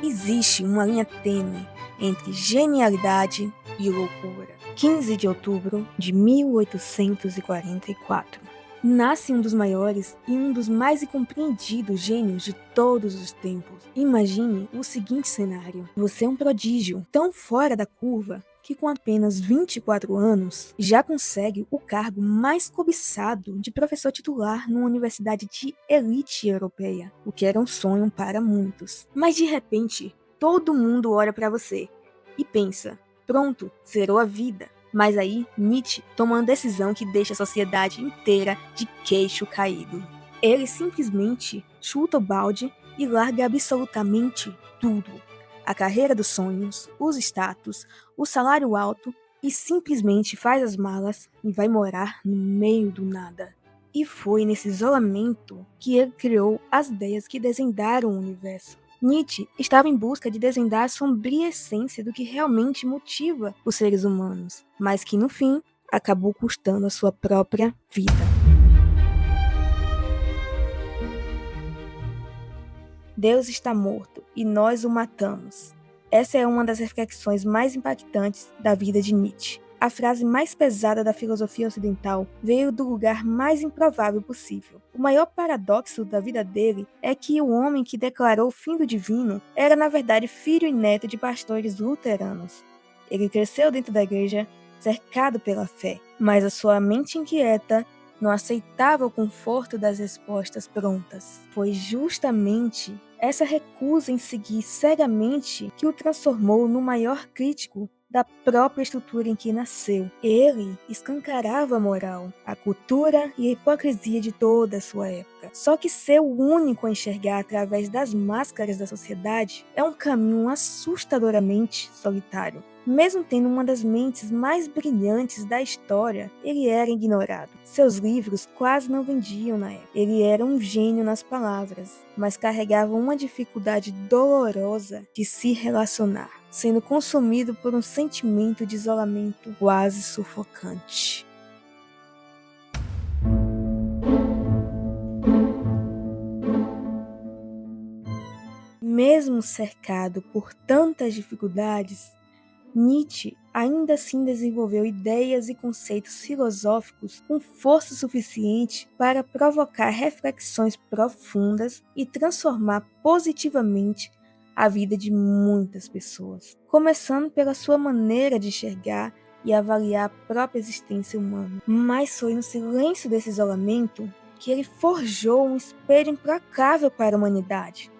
Existe uma linha tênue entre genialidade e loucura. 15 de outubro de 1844. Nasce um dos maiores e um dos mais incompreendidos gênios de todos os tempos. Imagine o seguinte cenário: você é um prodígio tão fora da curva que com apenas 24 anos já consegue o cargo mais cobiçado de professor titular numa universidade de elite europeia, o que era um sonho para muitos. Mas de repente, todo mundo olha para você e pensa: pronto, zerou a vida. Mas aí, Nietzsche toma uma decisão que deixa a sociedade inteira de queixo caído. Ele simplesmente chuta o balde e larga absolutamente tudo. A carreira dos sonhos, os status, o salário alto, e simplesmente faz as malas e vai morar no meio do nada. E foi nesse isolamento que ele criou as ideias que desvendaram o universo. Nietzsche estava em busca de desvendar a sombria essência do que realmente motiva os seres humanos, mas que no fim acabou custando a sua própria vida. Deus está morto e nós o matamos. Essa é uma das reflexões mais impactantes da vida de Nietzsche. A frase mais pesada da filosofia ocidental veio do lugar mais improvável possível. O maior paradoxo da vida dele é que o homem que declarou o fim do divino era, na verdade, filho e neto de pastores luteranos. Ele cresceu dentro da igreja, cercado pela fé, mas a sua mente inquieta não aceitava o conforto das respostas prontas. Foi justamente essa recusa em seguir cegamente que o transformou no maior crítico da própria estrutura em que nasceu. Ele escancarava a moral, a cultura e a hipocrisia de toda a sua época. Só que ser o único a enxergar através das máscaras da sociedade é um caminho assustadoramente solitário. Mesmo tendo uma das mentes mais brilhantes da história, ele era ignorado. Seus livros quase não vendiam na época. Ele era um gênio nas palavras, mas carregava uma dificuldade dolorosa de se relacionar, sendo consumido por um sentimento de isolamento quase sufocante. Mesmo cercado por tantas dificuldades, Nietzsche ainda assim desenvolveu ideias e conceitos filosóficos com força suficiente para provocar reflexões profundas e transformar positivamente a vida de muitas pessoas, começando pela sua maneira de enxergar e avaliar a própria existência humana. Mas foi no silêncio desse isolamento que ele forjou um espelho implacável para a humanidade.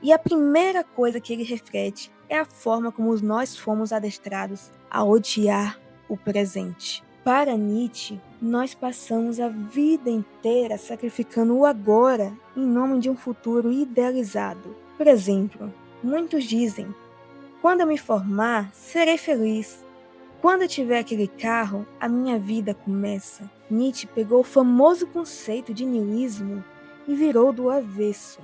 E a primeira coisa que ele reflete é a forma como nós fomos adestrados a odiar o presente. Para Nietzsche, nós passamos a vida inteira sacrificando o agora em nome de um futuro idealizado. Por exemplo, muitos dizem: quando eu me formar, serei feliz. Quando eu tiver aquele carro, a minha vida começa. Nietzsche pegou o famoso conceito de niilismo e virou do avesso.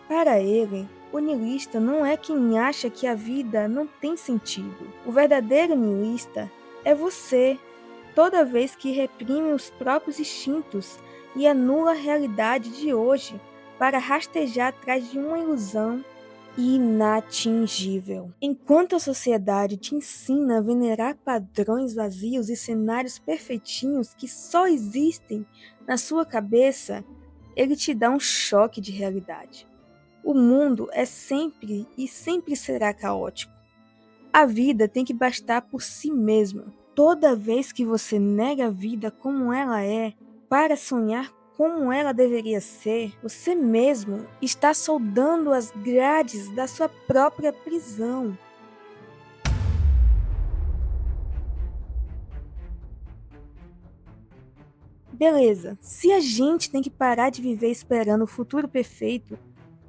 Para ele, o niilista não é quem acha que a vida não tem sentido. O verdadeiro niilista é você, toda vez que reprime os próprios instintos e anula a realidade de hoje para rastejar atrás de uma ilusão inatingível. Enquanto a sociedade te ensina a venerar padrões vazios e cenários perfeitinhos que só existem na sua cabeça, ele te dá um choque de realidade. O mundo é sempre e sempre será caótico. A vida tem que bastar por si mesma. Toda vez que você nega a vida como ela é, para sonhar como ela deveria ser, você mesmo está soldando as grades da sua própria prisão. Beleza, se a gente tem que parar de viver esperando o futuro perfeito,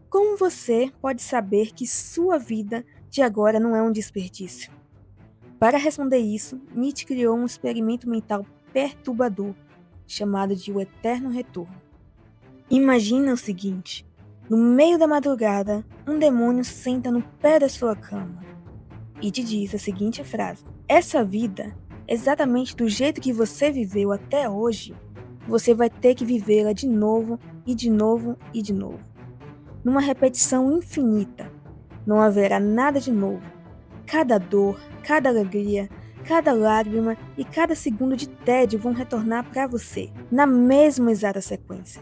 como você pode saber que sua vida de agora não é um desperdício? Para responder isso, Nietzsche criou um experimento mental perturbador, chamado de o eterno retorno. Imagina o seguinte: no meio da madrugada, um demônio senta no pé da sua cama e te diz a seguinte frase: essa vida, exatamente do jeito que você viveu até hoje, você vai ter que vivê-la de novo e de novo e de novo, numa repetição infinita. Não haverá nada de novo. Cada dor, cada alegria, cada lágrima e cada segundo de tédio vão retornar para você, na mesma exata sequência.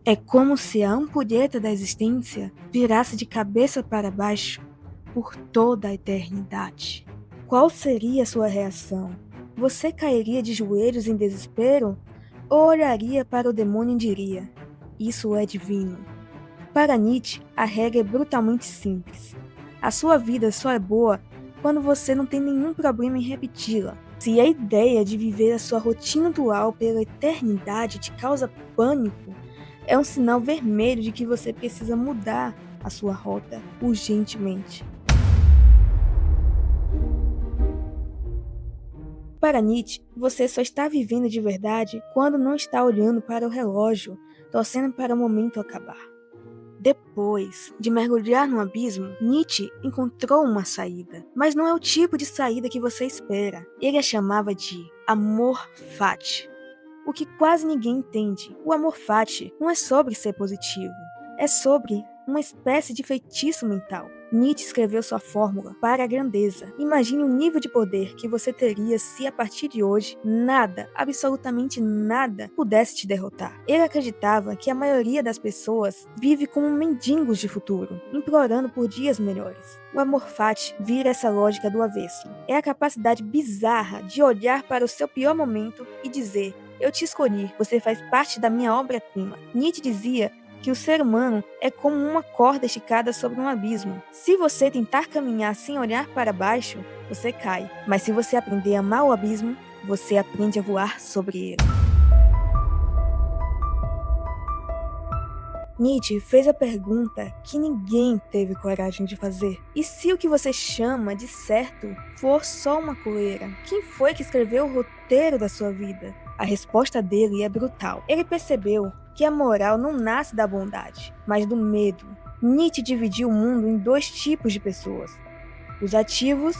É como se a ampulheta da existência virasse de cabeça para baixo por toda a eternidade. Qual seria a sua reação? Você cairia de joelhos em desespero? Ou olharia para o demônio e diria: isso é divino? Para Nietzsche, a regra é brutalmente simples. A sua vida só é boa quando você não tem nenhum problema em repeti-la. Se a ideia de viver a sua rotina atual pela eternidade te causa pânico, é um sinal vermelho de que você precisa mudar a sua rota urgentemente. Para Nietzsche, você só está vivendo de verdade quando não está olhando para o relógio, torcendo para o momento acabar. Depois de mergulhar no abismo, Nietzsche encontrou uma saída, mas não é o tipo de saída que você espera. Ele a chamava de amor fati. O que quase ninguém entende, o amor fati não é sobre ser positivo, é sobre uma espécie de feitiço mental. Nietzsche escreveu sua fórmula para a grandeza. Imagine o nível de poder que você teria se a partir de hoje nada, absolutamente nada, pudesse te derrotar. Ele acreditava que a maioria das pessoas vive como mendigos de futuro, implorando por dias melhores. O amor fati vira essa lógica do avesso. É a capacidade bizarra de olhar para o seu pior momento e dizer: eu te escolhi, você faz parte da minha obra-prima. Nietzsche dizia que o ser humano é como uma corda esticada sobre um abismo. Se você tentar caminhar sem olhar para baixo, você cai. Mas se você aprender a amar o abismo, você aprende a voar sobre ele. Nietzsche fez a pergunta que ninguém teve coragem de fazer. E se o que você chama de certo for só uma coleira? Quem foi que escreveu o roteiro da sua vida? A resposta dele é brutal. Ele percebeu que a moral não nasce da bondade, mas do medo. Nietzsche dividiu o mundo em dois tipos de pessoas: os ativos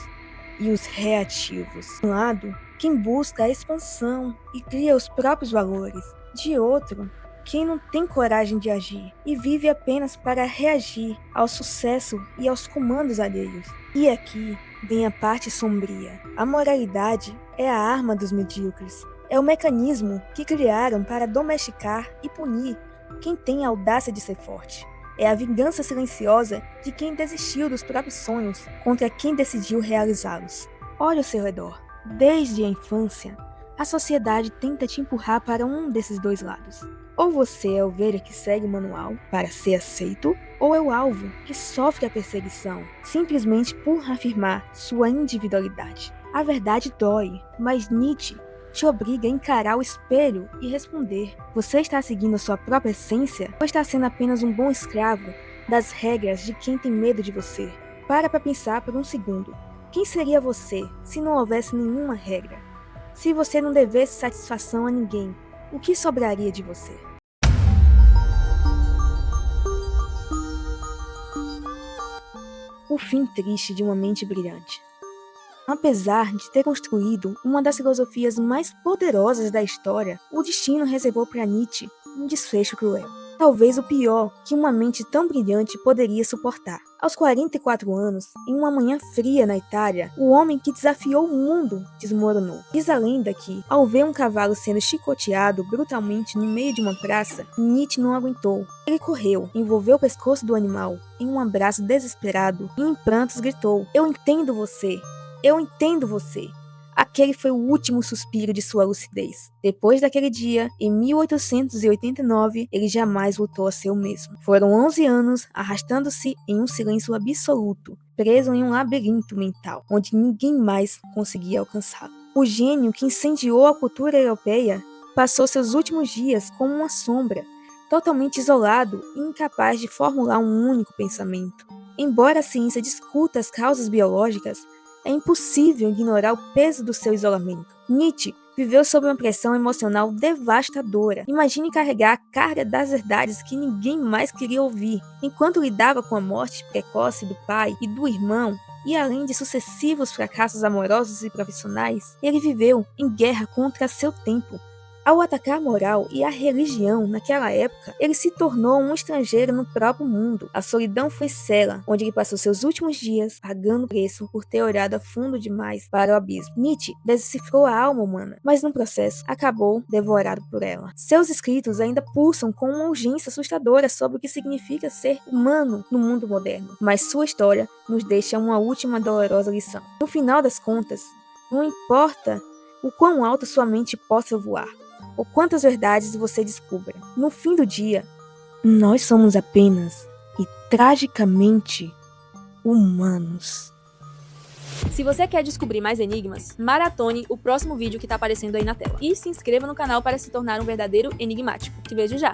e os reativos. De um lado, quem busca a expansão e cria os próprios valores. De outro, quem não tem coragem de agir e vive apenas para reagir ao sucesso e aos comandos alheios. E aqui vem a parte sombria. A moralidade é a arma dos medíocres. É o mecanismo que criaram para domesticar e punir quem tem a audácia de ser forte. É a vingança silenciosa de quem desistiu dos próprios sonhos contra quem decidiu realizá-los. Olhe ao seu redor. Desde a infância, a sociedade tenta te empurrar para um desses dois lados. Ou você é a ovelha que segue o manual para ser aceito, ou é o alvo que sofre a perseguição, simplesmente por afirmar sua individualidade. A verdade dói, mas Nietzsche te obriga a encarar o espelho e responder: você está seguindo a sua própria essência ou está sendo apenas um bom escravo das regras de quem tem medo de você? Para pensar por um segundo. Quem seria você se não houvesse nenhuma regra? Se você não devesse satisfação a ninguém, o que sobraria de você? O fim triste de uma mente brilhante. Apesar de ter construído uma das filosofias mais poderosas da história, o destino reservou para Nietzsche um desfecho cruel. Talvez o pior que uma mente tão brilhante poderia suportar. Aos 44 anos, em uma manhã fria na Itália, o homem que desafiou o mundo desmoronou. Diz a lenda que, ao ver um cavalo sendo chicoteado brutalmente no meio de uma praça, Nietzsche não aguentou. Ele correu, envolveu o pescoço do animal em um abraço desesperado e em prantos gritou: "Eu entendo você! Eu entendo você!" Aquele foi o último suspiro de sua lucidez. Depois daquele dia, em 1889, ele jamais voltou a ser o mesmo. Foram 11 anos arrastando-se em um silêncio absoluto, preso em um labirinto mental, onde ninguém mais conseguia alcançá-lo. O gênio que incendiou a cultura europeia passou seus últimos dias como uma sombra, totalmente isolado e incapaz de formular um único pensamento. Embora a ciência discuta as causas biológicas, é impossível ignorar o peso do seu isolamento. Nietzsche viveu sob uma pressão emocional devastadora. Imagine carregar a carga das verdades que ninguém mais queria ouvir. Enquanto lidava com a morte precoce do pai e do irmão, e além de sucessivos fracassos amorosos e profissionais, ele viveu em guerra contra seu tempo. Ao atacar a moral e a religião naquela época, ele se tornou um estrangeiro no próprio mundo. A solidão foi cela, onde ele passou seus últimos dias pagando preço por ter olhado a fundo demais para o abismo. Nietzsche decifrou a alma humana, mas no processo acabou devorado por ela. Seus escritos ainda pulsam com uma urgência assustadora sobre o que significa ser humano no mundo moderno, mas sua história nos deixa uma última dolorosa lição. No final das contas, não importa o quão alto sua mente possa voar, ou quantas verdades você descubra. No fim do dia, nós somos apenas e tragicamente humanos. Se você quer descobrir mais enigmas, maratone o próximo vídeo que tá aparecendo aí na tela. E se inscreva no canal para se tornar um verdadeiro enigmático. Te vejo já!